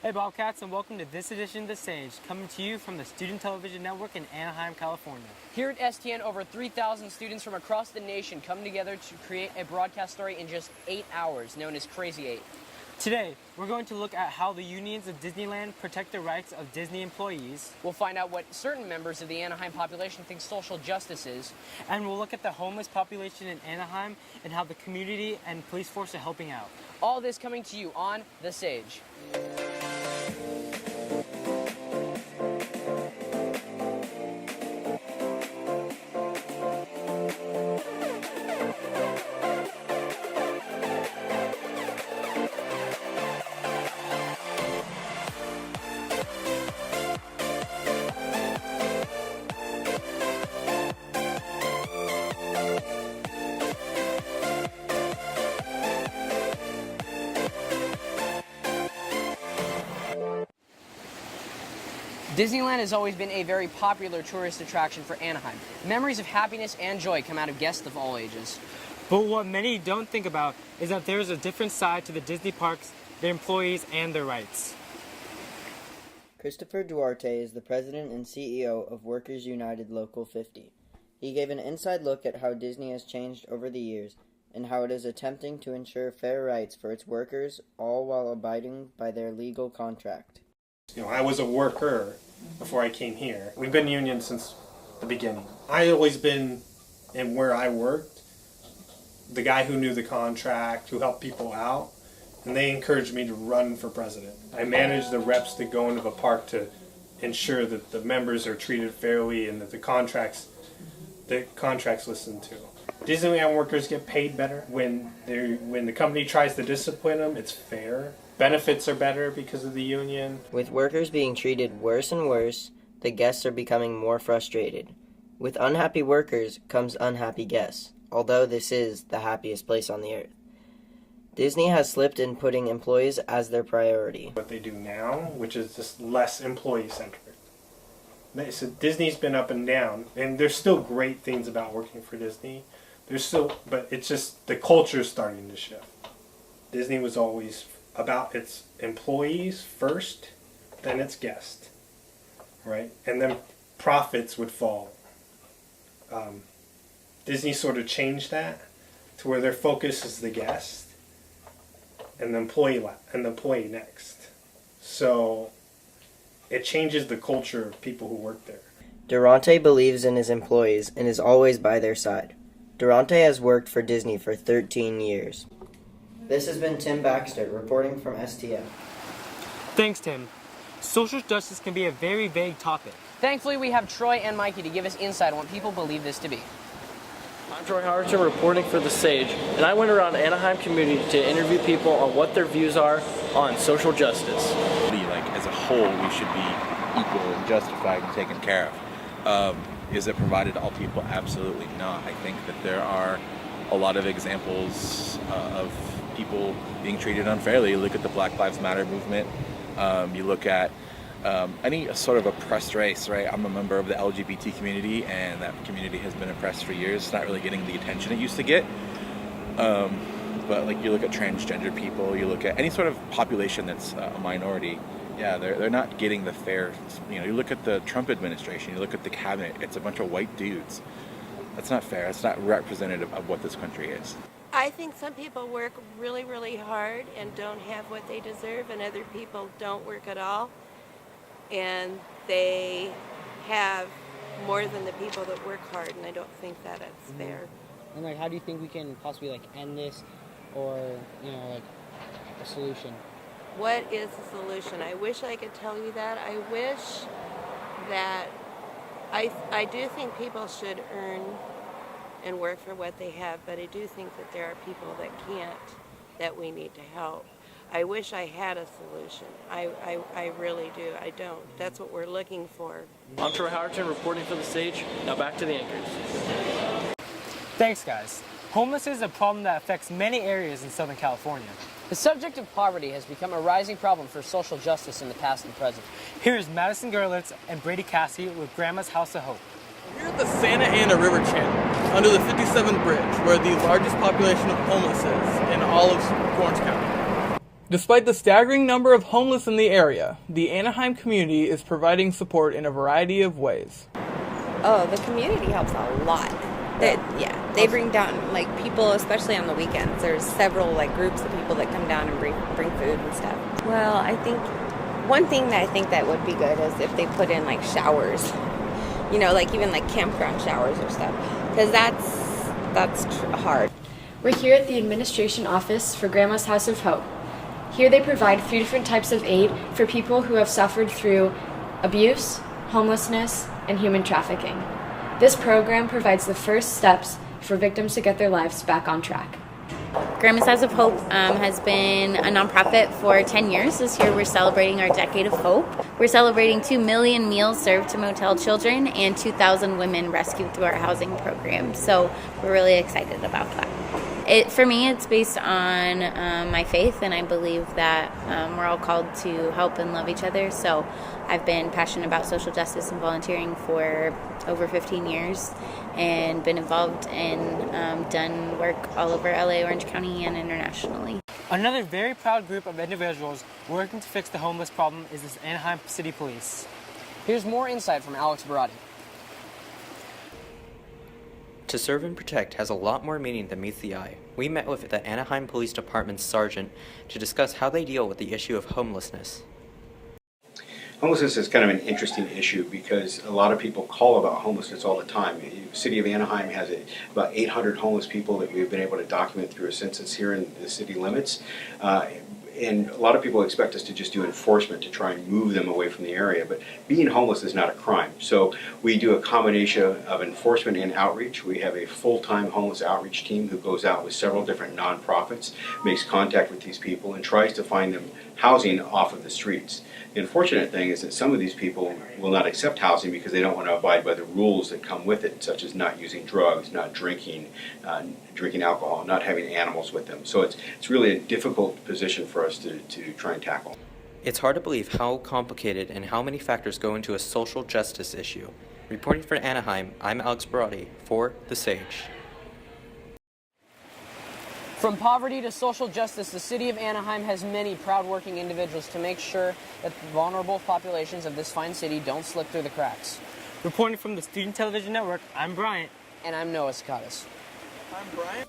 Hey Bobcats, and welcome to this edition of The Sage, coming to you from the Student Television Network in Anaheim, California. Here at STN, over 3,000 students from across the nation come together to create a broadcast story in just 8 hours, known as Crazy 8. Today, we're going to look at how the unions of Disneyland protect the rights of Disney employees. We'll find out what certain members of the Anaheim population think social justice is. And we'll look at the homeless population in Anaheim and how the community and police force are helping out. All this coming to you on The Sage. Disneyland has always been a very popular tourist attraction for Anaheim. Memories of happiness and joy come out of guests of all ages. But what many don't think about is that there is a different side to the Disney parks, their employees, and their rights. Christopher Duarte is the president and CEO of Workers United Local 50. He gave an inside look at how Disney has changed over the years and how it is attempting to ensure fair rights for its workers, all while abiding by their legal contract. I was a worker before I came here. We've been union since the beginning. I always been, in where I worked, the guy who knew the contract, who helped people out, and they encouraged me to run for president. I managed the reps that go into the park to ensure that the members are treated fairly and that the contracts listened to. Disneyland workers get paid better. When the company tries to discipline them, it's fair. Benefits are better because of the union. With workers being treated worse and worse, the guests are becoming more frustrated. With unhappy workers comes unhappy guests, although this is the happiest place on the earth. Disney has slipped in putting employees as their priority. What they do now, which is just less employee-centric. So Disney's been up and down, and there's still great things about working for Disney. But it's just the culture is starting to shift. Disney was always about its employees first, then its guests, right? And then profits would fall. Disney sort of changed that to where their focus is the guest and the employee next. So it changes the culture of people who work there. Durante believes in his employees and is always by their side. Durante has worked for Disney for 13 years. This has been Tim Baxter, reporting from STN. Thanks, Tim. Social justice can be a very vague topic. Thankfully, we have Troy and Mikey to give us insight on what people believe this to be. I'm Troy Howerton, reporting for The Sage, and I went around the Anaheim community to interview people on what their views are on social justice. As a whole, we should be equal and justified and taken care of. Is it provided to all people? Absolutely not. I think that there are a lot of examples of people being treated unfairly. You look at the Black Lives Matter movement. You look at any sort of oppressed race, right? I'm a member of the LGBT community, and that community has been oppressed for years. It's not really getting the attention it used to get. But you look at transgender people, you look at any sort of population that's a minority. Yeah, they're not getting the fair. You look at the Trump administration, you look at the cabinet. It's a bunch of white dudes. That's not fair. It's not representative of what this country is. I think some people work really, really hard and don't have what they deserve, and other people don't work at all, and they have more than the people that work hard, and I don't think that it's fair. And how do you think we can possibly end this, or a solution? What is the solution? I wish I could tell you that. I wish that I do think people should earn and work for what they have, but I do think that there are people that can't, that we need to help. I wish I had a solution. I really do. I don't. That's what we're looking for. I'm Troy Howerton, reporting for The Sage. Now back to the anchors. Thanks, guys. Homelessness is a problem that affects many areas in Southern California. The subject of poverty has become a rising problem for social justice in the past and present. Here's Madison Gerlitz and Brady Cassidy with Grandma's House of Hope. We're at the Santa Ana River Channel, under the 57th Bridge, where the largest population of homeless is in all of Orange County. Despite the staggering number of homeless in the area, the Anaheim community is providing support in a variety of ways. Oh, the community helps a lot. They bring down people, especially on the weekends. There's several groups of people that come down and bring food and stuff. Well, I think one thing that I think that would be good is if they put in showers, even campground showers or stuff, because that's hard. We're here at the administration office for Grandma's House of Hope. Here they provide 3 different types of aid for people who have suffered through abuse, homelessness, and human trafficking. This program provides the first steps for victims to get their lives back on track. Grandma's House of Hope has been a nonprofit for 10 years. This year we're celebrating our decade of hope. We're celebrating 2 million meals served to motel children and 2,000 women rescued through our housing program. So we're really excited about that. For me, it's based on my faith, and I believe that we're all called to help and love each other. So I've been passionate about social justice and volunteering for over 15 years and been involved and done work all over LA, Orange County, and internationally. Another very proud group of individuals working to fix the homeless problem is the Anaheim City Police. Here's more insight from Alex Barati. To serve and protect has a lot more meaning than meets the eye. We met with the Anaheim Police Department's sergeant to discuss how they deal with the issue of homelessness. Homelessness is kind of an interesting issue because a lot of people call about homelessness all the time. The city of Anaheim has about 800 homeless people that we've been able to document through a census here in the city limits. And a lot of people expect us to just do enforcement to try and move them away from the area, but being homeless is not a crime. So we do a combination of enforcement and outreach. We have a full-time homeless outreach team who goes out with several different nonprofits, makes contact with these people, and tries to find them housing off of the streets. The unfortunate thing is that some of these people will not accept housing because they don't want to abide by the rules that come with it, such as not using drugs, not drinking, drinking alcohol, not having animals with them. So it's really a difficult position for us to try and tackle. It's hard to believe how complicated and how many factors go into a social justice issue. Reporting for Anaheim, I'm Alex Barati for The Sage. From poverty to social justice, the city of Anaheim has many proud working individuals to make sure that vulnerable populations of this fine city don't slip through the cracks. Reporting from the Student Television Network, I'm Bryant. And I'm Noah Secades. I'm Bryant.